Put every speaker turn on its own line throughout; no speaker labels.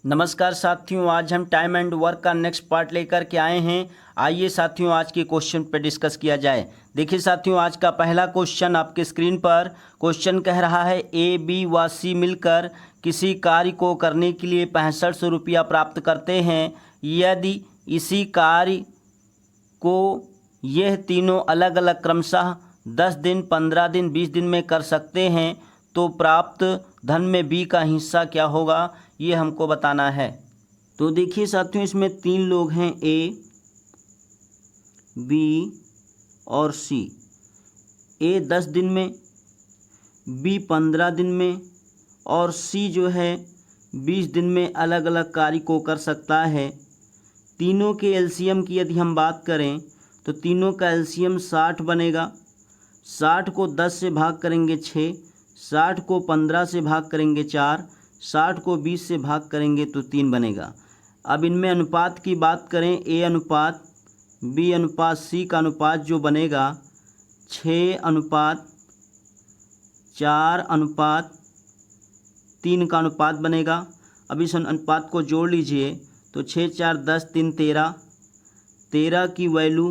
नमस्कार साथियों, आज हम टाइम एंड वर्क का नेक्स्ट पार्ट लेकर के आए हैं। आइए साथियों, आज के क्वेश्चन पे डिस्कस किया जाए। देखिए साथियों, आज का पहला क्वेश्चन आपके स्क्रीन पर क्वेश्चन कह रहा है ए, बी व सी मिलकर किसी कार्य को करने के लिए 6500 रुपया प्राप्त करते हैं। यदि इसी कार्य को यह तीनों अलग अलग क्रमशः 10 दिन, 15 दिन, 20 दिन में कर सकते हैं तो प्राप्त धन में बी का हिस्सा क्या होगा, ये हमको बताना है। तो देखिए साथियों, इसमें 3 लोग हैं, ए, बी और सी। ए 10 दिन में, बी 15 दिन में और सी जो है 20 दिन में अलग अलग कार्य को कर सकता है। तीनों के एलसीएम की यदि हम बात करें तो तीनों का एलसीएम 60 बनेगा। 60 को 10 से भाग करेंगे 6, 60 को 15 से भाग करेंगे 4, 60 को 20 से भाग करेंगे तो 3 बनेगा। अब इनमें अनुपात की बात करें, ए अनुपात बी अनुपात सी का अनुपात जो बनेगा 6 अनुपात 4 अनुपात 3 का अनुपात बनेगा। अब इस अनुपात को जोड़ लीजिए तो 6 4 10 3 13, 13 की वैल्यू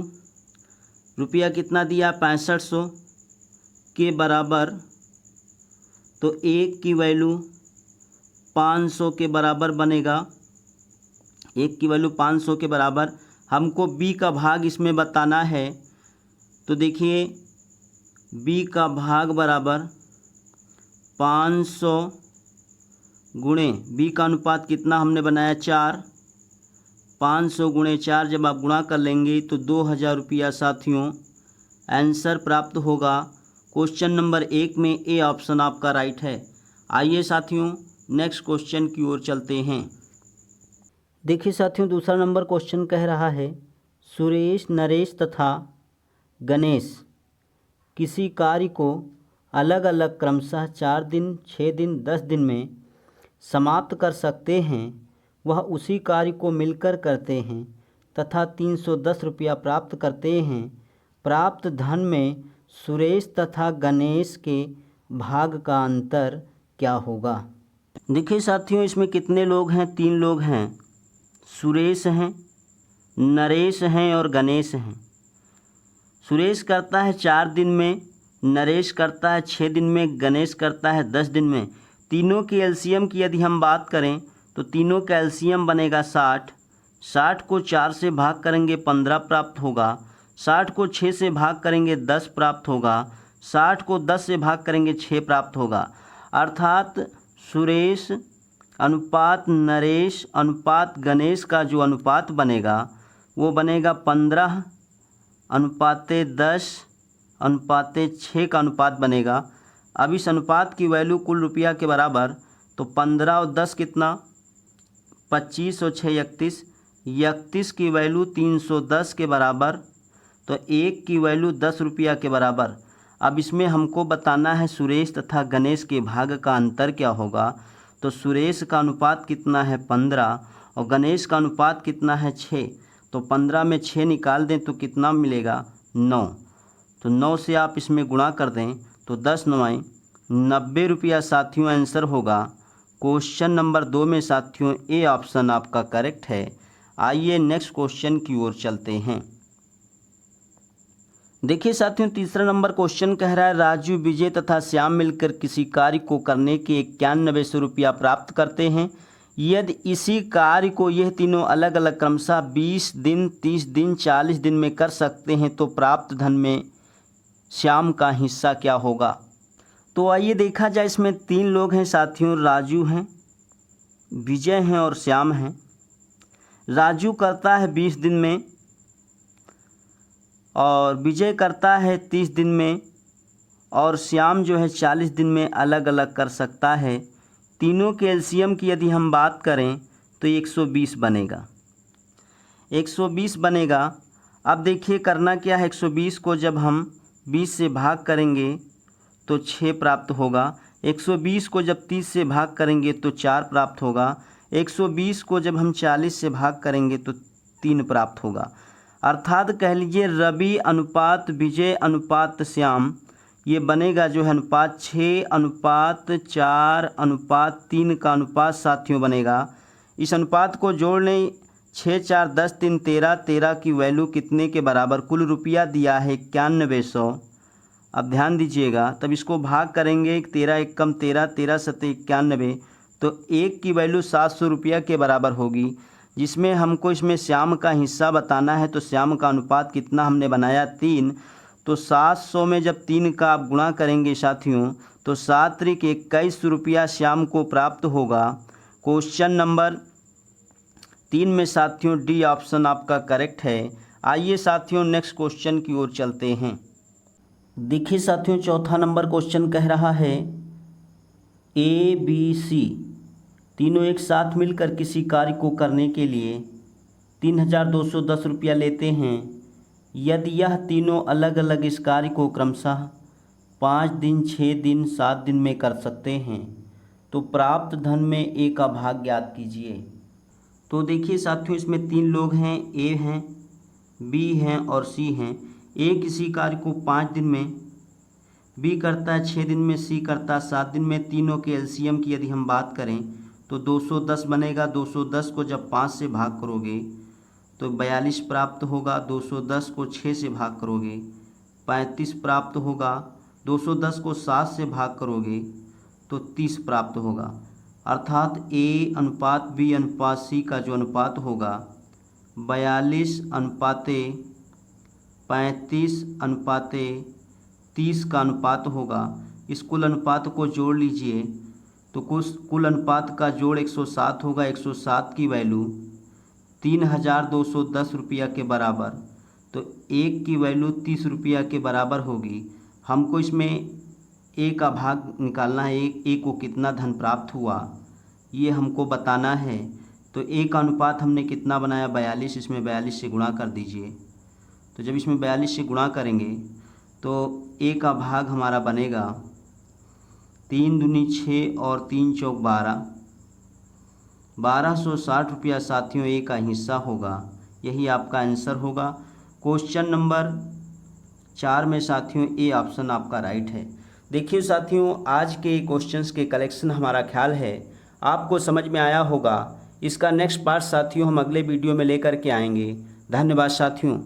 रुपया कितना दिया 6500 के बराबर, तो 1 की वैल्यू 500 के बराबर बनेगा। 1 की वैल्यू 500 के बराबर। हमको बी का भाग इसमें बताना है, तो देखिए बी का भाग बराबर 500 गुणे बी का अनुपात कितना हमने बनाया 4, 500 गुणे 4 जब आप गुणा कर लेंगे तो 2000 रुपया साथियों आंसर प्राप्त होगा। क्वेश्चन नंबर 1 में ए ऑप्शन आपका राइट है। आइए साथियों, नेक्स्ट क्वेश्चन की ओर चलते हैं। देखिए साथियों, दूसरा नंबर क्वेश्चन कह रहा है सुरेश, नरेश तथा गणेश किसी कार्य को अलग अलग क्रमशः 4 दिन, 6 दिन, 10 दिन में समाप्त कर सकते हैं। वह उसी कार्य को मिलकर करते हैं तथा 310 रुपया प्राप्त करते हैं। प्राप्त धन में सुरेश तथा गणेश के भाग का अंतर क्या होगा। देखिए साथियों, इसमें कितने लोग हैं, 3 लोग हैं, सुरेश हैं, नरेश हैं और गणेश हैं। सुरेश करता है 4 दिन में, नरेश करता है 6 दिन में, गणेश करता है 10 दिन में। तीनों की एलसीएम की यदि हम बात करें तो तीनों का एलसीएम बनेगा 60। 60 को 4 से भाग करेंगे 15 प्राप्त होगा। 60 को 6 से भाग करेंगे 10 प्राप्त होगा। 60 को 10 से भाग करेंगे 6 प्राप्त होगा। अर्थात सुरेश अनुपात नरेश अनुपात गणेश का जो अनुपात बनेगा वो बनेगा 15 अनुपाते 10 अनुपाते 6 का अनुपात बनेगा। अब इस अनुपात की वैल्यू कुल रुपया के बराबर, तो 15 और 10 कितना 25 और 6 31, 31 की वैल्यू 310 के बराबर, तो 1 की वैल्यू 10 रुपया के बराबर। अब इसमें हमको बताना है सुरेश तथा गणेश के भाग का अंतर क्या होगा। तो सुरेश का अनुपात कितना है 15 और गणेश का अनुपात कितना है 6, तो 15 में 6 निकाल दें तो कितना मिलेगा 9। तो 9 से आप इसमें गुणा कर दें तो 10 9 90 रुपया साथियों आंसर होगा। क्वेश्चन नंबर 2 में साथियों ए ऑप्शन आपका करेक्ट है। आइए नेक्स्ट क्वेश्चन की ओर चलते हैं। देखिए साथियों, तीसरा नंबर क्वेश्चन कह रहा है राजू, विजय तथा श्याम मिलकर किसी कार्य को करने के 9100 रुपया प्राप्त करते हैं। यदि इसी कार्य को यह तीनों अलग अलग क्रमशः 20 दिन, 30 दिन, 40 दिन में कर सकते हैं तो प्राप्त धन में श्याम का हिस्सा क्या होगा। तो आइए देखा जाए, इसमें 3 लोग हैं साथियों, राजू हैं, विजय हैं और श्याम हैं। राजू करता है 20 दिन में और विजय करता है 30 दिन में और श्याम जो है 40 दिन में अलग अलग कर सकता है। तीनों के एलसीएम की यदि हम बात करें तो 120 बनेगा, 120 बनेगा। अब देखिए करना क्या है, 120 को जब हम 20 से भाग करेंगे तो 6 प्राप्त होगा। 120 को जब 30 से भाग करेंगे तो 4 प्राप्त होगा। 120 को जब हम 40 से भाग करेंगे तो 3 प्राप्त होगा। अर्थात कह लीजिए रवि अनुपात विजय अनुपात श्याम, ये बनेगा जो है अनुपात 6 अनुपात 4 अनुपात 3 का अनुपात साथियों बनेगा। इस अनुपात को जोड़ लें। 6, 4, 10, 3, 13, 13 की वैल्यू कितने के बराबर? कुल रुपया दिया है 9100। अब ध्यान दीजिएगा, तब इसको भाग करेंगे। 13 एक कम 13, 13 सत्ते 91, तो 1 की वैल्यू 700 रुपया के बराबर होगी। जिसमें हमको इसमें श्याम का हिस्सा बताना है, तो श्याम का अनुपात कितना हमने बनाया? 3। तो 700 में जब 3 का आप गुणा करेंगे साथियों, तो 7 त्रिक 21 रुपया श्याम को प्राप्त होगा। क्वेश्चन नंबर 3 में साथियों डी ऑप्शन आपका करेक्ट है। आइए साथियों नेक्स्ट क्वेश्चन की ओर चलते हैं। देखिए साथियों, चौथा नंबर क्वेश्चन कह रहा है ए बी सी तीनों एक साथ मिलकर किसी कार्य को करने के लिए 3210 रुपया लेते हैं। यदि यह तीनों अलग अलग इस कार्य को क्रमशः 5 दिन, 6 दिन, 7 दिन में कर सकते हैं, तो प्राप्त धन में ए का भाग ज्ञात कीजिए। तो देखिए साथियों, इसमें 3 लोग हैं, ए हैं, बी हैं और सी हैं। ए किसी कार्य को 5 दिन में, बी करता है 6 दिन में, सी करता है 7 दिन में। तीनों के एलसीएम की यदि हम बात करें तो 210 बनेगा। 210 को जब 5 से भाग करोगे तो 42 प्राप्त होगा। 210 को 6 से भाग करोगे 35 प्राप्त होगा। 210 को 7 से भाग करोगे तो 30 प्राप्त होगा। अर्थात ए अनुपात बी अनुपात सी का जो अनुपात होगा 42 अनुपाते 35 अनुपाते 30 का अनुपात होगा। इस कुल अनुपात को जोड़ लीजिए तो कुल अनुपात का जोड़ 107 होगा। 107 की वैल्यू 3210 रुपया के बराबर, तो 1 की वैल्यू 30 रुपया के बराबर होगी। हमको इसमें ए का भाग निकालना है। ए को कितना धन प्राप्त हुआ ये हमको बताना है। तो ए का अनुपात हमने कितना बनाया? 42। इसमें 42 से गुणा कर दीजिए। तो जब इसमें 42 से गुणा करेंगे तो ए का भाग हमारा बनेगा 3 दूनी 6 और 3 चौक 12, 1260 रुपया साथियों ए का हिस्सा होगा। यही आपका आंसर होगा। क्वेश्चन नंबर 4 में साथियों ए ऑप्शन आपका राइट है। देखिए साथियों, आज के क्वेश्चंस के कलेक्शन हमारा ख्याल है आपको समझ में आया होगा। इसका नेक्स्ट पार्ट साथियों हम अगले वीडियो में लेकर के आएंगे। धन्यवाद साथियों।